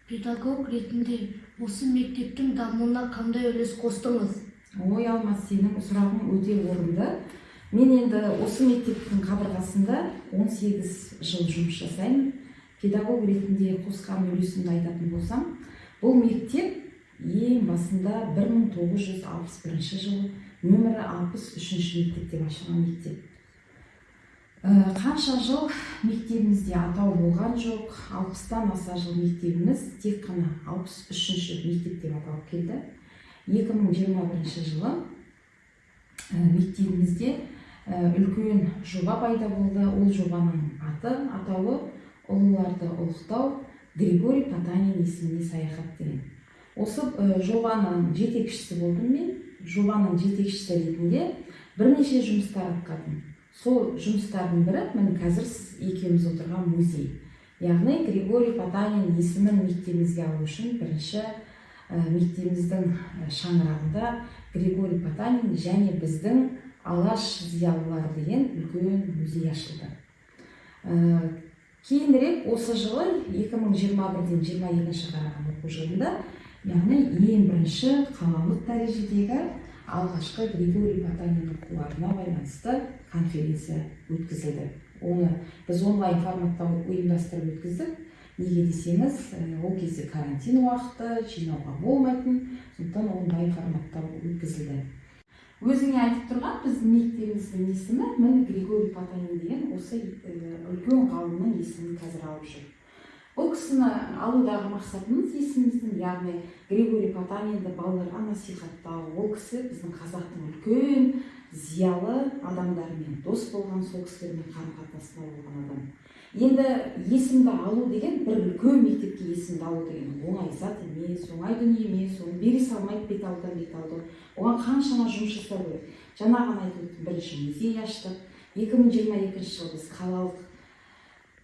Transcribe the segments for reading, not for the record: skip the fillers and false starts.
Педагог ретінде осы мектептің дамуына қандай үлес қостыңыз? Ой Алмас, сенің сұрағың өте орынды. Мен енді осы мектептің қабырғасында 18 жыл жұмыс жасаймын. Педагог ретінде қосқан үлесімді айтатын болсам, бұл мектеп ең басында 1961 жылы нөмірі 63 мектеп деп ашылған мектеп. Қанша жыл мектебімізде атау болған жоқ, 60-тан аса жыл мектебіміз тек қана 63 мектеп деп аталып келді. 2021 жылы мектебімізде үлкен жоба пайда болды. Ол жобаның атауы ұлыларды ұлықтау, Григорий Потанин есіміне саяхат деген. Осы жобаның жетекшісі болдым мен. Жобаның жетекшісі ретінде бірнеше жұмыстар атқардым. Сол жұмыстардың бірі міне қазір екеуміз отырған музей. Яғни Григорий Потанин есімін мектебімізге алу үшін бірінші мектебіміздің шаңырағында Григорий Потанин және біздің Алаш зиялылары деген үлкен музей ашылды. Кейінірек осы жылы 2021-ден 22-ші қараған оқу жылында, яғни ең бірінші қалалық дәрежедегі алғашқы Григорий Потанин оқуларына байланысты конференция өткізілді. Оны біз онлайн форматта ұйымдастырып өткіздік. Неге десеңіз, ол кезде карантин уақыты, жинауға болмайтын, сондықтан онлайн форматта өткізілді. Өзіңе айтып тұрған біздің мектебіміздің есімі міне Григорий Потанин деген осы үлкен ғалымның есімін қазір алып жүр. Бұл кісіні алудағы мақсатымыз есіміміздің, яғни Григорий Потанинді балаларға насихаттау. Ол кісі біздің қазақтың үлкен зиялы адамдарымен дос болған, сол кісілермен қарым-қатынаста болған адам. Енді есімді алу деген, бір үлкен мектепке есімді алу деген оңай зат емес, оңай дүние емес, оны бере салмайды бет алды. Оған қаншама жұмыс жасау керек. Жаңа ғана айтып өттім, бірінші музей аштық. 2022 жылы біз қалалық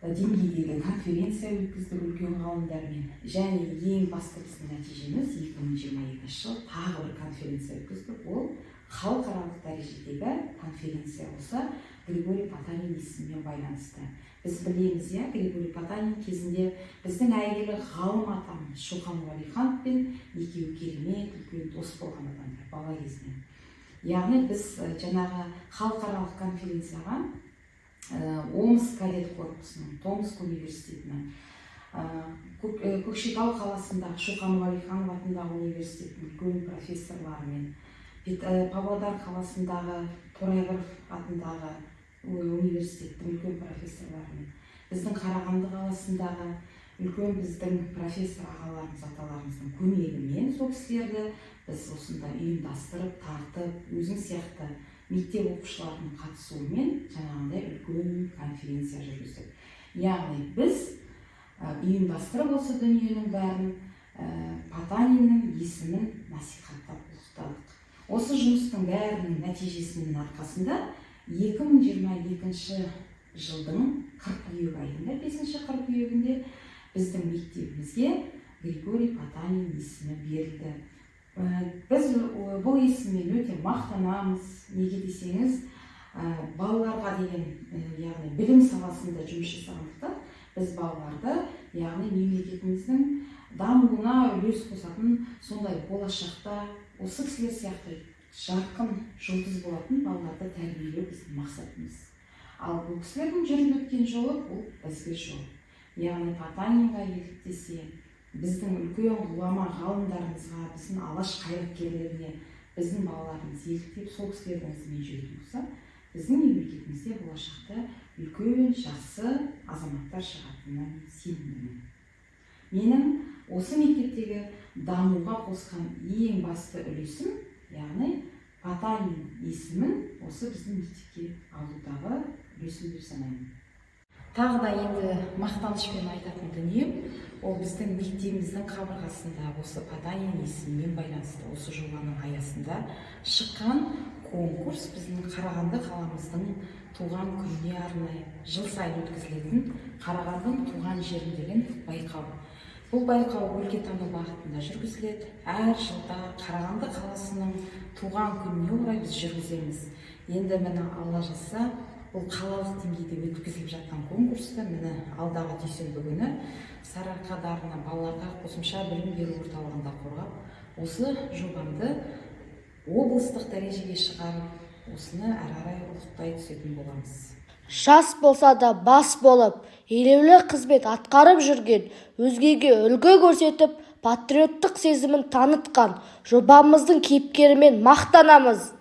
деңгейдегі конференция өткіздік үлкен ғалымдармен. Және ең басты біздің нәтижеміз 2022 жылы тағы бір конференция өткіздік. Ол халықаралық дәрежедегі конференция болса, Григорий Потанин есімімен байланысты. Біз білеміз, Григорий Потанин кезінде біздің әйгілі ғалым атамыз Шоқан Уәлихановпен екеуі керемет үлкен дос болған адамдар бала кезінен. Яғни біз жаңағы халықаралық конференцияға Омск кадет корпусының, Томск университетінің, Көкшетау қаласындағы Шоқан Уәлиханов атындағы университеттің үлкен профессорларымен, Павлодар қаласындағы Торайғыров атындағы университеттің үлкен профессорларымен, біздің Қарағанды қаласындағы үлкен біздің профессор ағаларымыз, аталарымыздың көмегімен сол кісілерді біз осында ұйымдастырып, тартып, өзің сияқты мектеп оқушыларының қатысуымен жаңағындай үлкен конференция жүргіздік. Яғни біз ұйымдастырып осы дүниенің бәрін Потаниннің есімін насихаттап ұлықтадық. Осы жұмыстың бәрінің нәтижесінің арқасында 2022 жылдың қыркүйек айында, 5-ші қыркүйегінде біздің мектебімізге Григорий Потанин есімі берілді. Біз бұл есіммен өте мақтанамыз. Неге десеңіз, балаларға деген, яғни білім саласында жұмыс жасағандықтан, біз балаларды, яғни мемлекетіміздің дамуына үлес қосатын, сондай болашақта осы кісілер сияқты жарқын жұлдыз болатын балаларды тәрбиелеу біздің мақсатымыз. Ал бұл кісілердің жүріп өткен жолы бұл бізге жол. Яғни Потанинға еліктесе, біздің үлкен ғұлама ғалымдарымызға, біздің алаш қайраткерлеріне біздің балаларымыз еліктеп, сол кісілердің ізімен жүретін болса, біздің мемлекетімізде болашақта үлкен жақсы азаматтар шығатынына сенімдімін. Менің осы мектептегі дамуға қосқан ең басты үлесім, яғни Потанин есімін осы біздің мектепке алудағы үлесім деп санаймын. Тағы да енді мақтанышпен айтатын дүнием, ол біздің мектебіміздің қабырғасында осы Потанин есімімен байланысты осы жобаның аясында шыққан конкурс біздің Қарағанды қаламыздың туған күніне арнайы жыл сайын өткізілетін Қарағандының туған жерім деген байқау. Бұл байқау өлкетану бағытында жүргізіледі. Әр жылда Қарағанды қаласының туған күніне орай біз жүргіземіз. Енді міне Алла жазса бұл қалалық деңгейде өткізіліп жатқан конкурсты міне алдағы дүйсенбі күні Сарыарқа дарыны балаларға қосымша білім беру орталығында қорғап, осы жобамды облыстық дәрежеге шығарып, осыны әрі қарай ұлықтай түсетін боламыз. Жас болса да бас болып, елеулі қызмет атқарып жүрген, өзгеге үлгі көрсетіп, патриоттық сезімін танытқан жобамыздың кейіпкерімен мақтанамыз.